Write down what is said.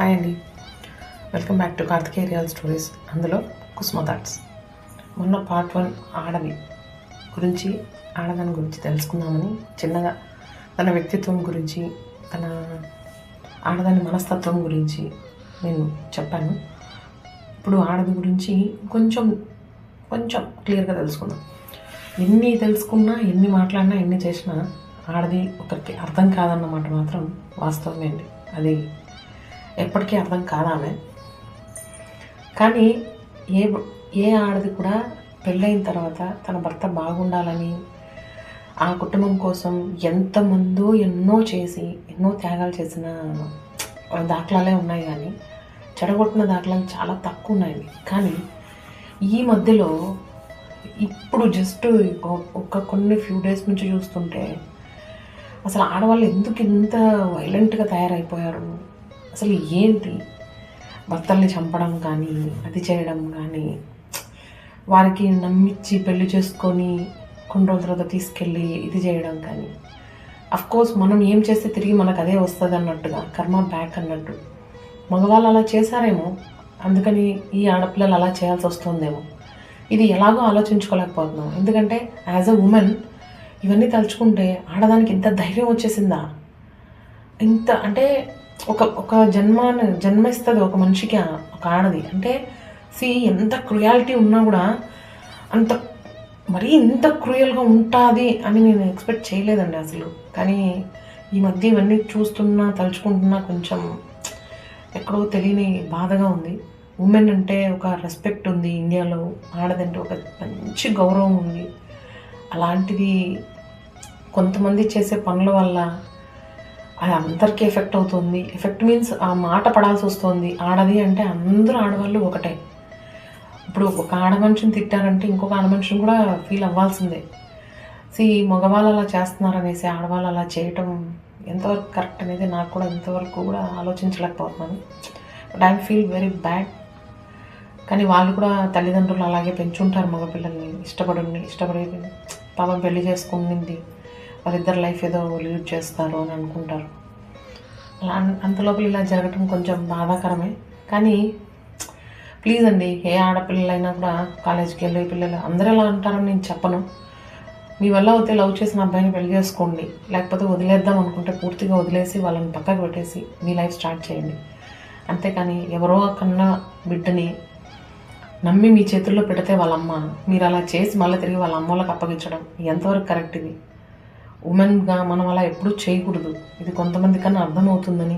Hi అండి, welcome back to Karthikeya real stories. అందులో Kusuma thoughts. మొన్న పార్ట్ 1 ఆడదాని గురించి తెలుసుకుందామని చిన్నగా తన వ్యక్తిత్వం గురించి, తన ఆడదాని మనస్తత్వం గురించి నేను చెప్పాను. ఇప్పుడు ఆడది గురించి కొంచెం క్లియర్గా తెలుసుకుందాం. ఎన్ని తెలుసుకున్నా, ఎన్ని మాట్లాడినా, ఎన్ని చేసినా ఆడది ఒకరికి అర్థం కాదన్నమాట మాత్రం వాస్తవమే అండి. అది ఎప్పటికీ అర్థం కాదామె. కానీ ఏ ఆడది కూడా పెళ్ళైన తర్వాత తన భర్త బాగుండాలని ఆ కుటుంబం కోసం ఎంతమందో ఎన్నో త్యాగాలు చేసిన దాఖలాలే ఉన్నాయి. కానీ చెడగొట్టిన దాఖలాలు చాలా తక్కువ ఉన్నాయి. కానీ ఈ మధ్యలో ఇప్పుడు జస్ట్ కొన్ని ఫ్యూ డేస్ నుంచి చూస్తుంటే అసలు ఆడవాళ్ళు ఎందుకు ఇంత వైలెంట్గా తయారైపోయారు, అసలు ఏంటి, భర్తల్ని చంపడం కానీ, అది చేయడం కానీ, వారికి నమ్మించి పెళ్లి చేసుకొని కొన్ని రోజుల తర్వాత తీసుకెళ్ళి ఇది చేయడం కానీ. అఫ్కోర్స్ మనం ఏం చేస్తే తిరిగి మనకు అదే వస్తుంది అన్నట్టుగా, కర్మ బ్యాక్ అన్నట్టు మగవాళ్ళు అలా చేశారేమో, అందుకని ఈ ఆడపిల్లలు అలా చేయాల్సి వస్తుందేమో. ఇది ఎలాగో ఆలోచించుకోలేకపోతున్నాం. ఎందుకంటే యాజ్ అ ఉమెన్ ఇవన్నీ తలుచుకుంటే ఆడదానికి ఇంత ధైర్యం వచ్చేసిందా, ఇంత అంటే ఒక జన్మిస్తుంది ఒక మనిషికి ఒక ఆడది అంటే. ఎంత క్రుయాలిటీ ఉన్నా కూడా అంత మరీ ఇంత క్రూయల్గా ఉంటుంది అని నేను ఎక్స్పెక్ట్ చేయలేదండి అసలు. కానీ ఈ మధ్య ఇవన్నీ చూస్తున్నా, తలుచుకుంటున్నా కొంచెం ఎక్కడో తెలియని బాధగా ఉంది. ఉమెన్ అంటే ఒక రెస్పెక్ట్ ఉంది ఇండియాలో, ఆడదంటే ఒక మంచి గౌరవం ఉంది. అలాంటిది కొంతమంది చేసే పనుల వల్ల అది అందరికీ ఎఫెక్ట్ అవుతుంది. ఎఫెక్ట్ మీన్స్ ఆ మాట పడాల్సి వస్తుంది. ఆడది అంటే అందరూ ఆడవాళ్ళు ఒకటే. ఇప్పుడు ఒక ఆడమనిషిని తిట్టారంటే ఇంకొక ఆడమనిషిని కూడా ఫీల్ అవ్వాల్సిందే. మగవాళ్ళు అలా చేస్తున్నారనేసి ఆడవాళ్ళు అలా చేయటం ఎంతవరకు కరెక్ట్ అనేది నాకు కూడా ఇంతవరకు కూడా ఆలోచించలేకపోతున్నాను. But I feel very bad. కానీ వాళ్ళు కూడా తల్లిదండ్రులు అలాగే పెంచుంటారు మగపిల్లల్ని. ఇష్టపడి పాపం పెళ్లి చేసుకుంది, వాళ్ళిద్దరు లైఫ్ ఏదో లీడ్ చేస్తారు అని అనుకుంటారు. అలా అంతలోపల ఇలా జరగటం కొంచెం బాధాకరమే. కానీ ప్లీజ్ అండి, ఏ ఆడపిల్లలైనా కూడా కాలేజీకి వెళ్ళే పిల్లలు అందరూ ఎలా అంటారని నేను చెప్పను. మీ వల్ల అయితే లవ్ చేసిన అబ్బాయిని పెళ్లి చేసుకోండి, లేకపోతే వదిలేద్దాం అనుకుంటే పూర్తిగా వదిలేసి వాళ్ళని పక్కకు పెట్టేసి మీ లైఫ్ స్టార్ట్ చేయండి. అంతేకాని ఎవరో కన్నా బిడ్డని నమ్మి మీ చేతుల్లో పెడితే వాళ్ళమ్మ, మీరు అలా చేసి మళ్ళీ తిరిగి వాళ్ళ అమ్మ వాళ్ళకి అప్పగించడం ఎంతవరకు కరెక్ట్? ఇది ఉమెన్గా మనం అలా ఎప్పుడూ చేయకూడదు. ఇది కొంతమంది కన్నా అర్థమవుతుందని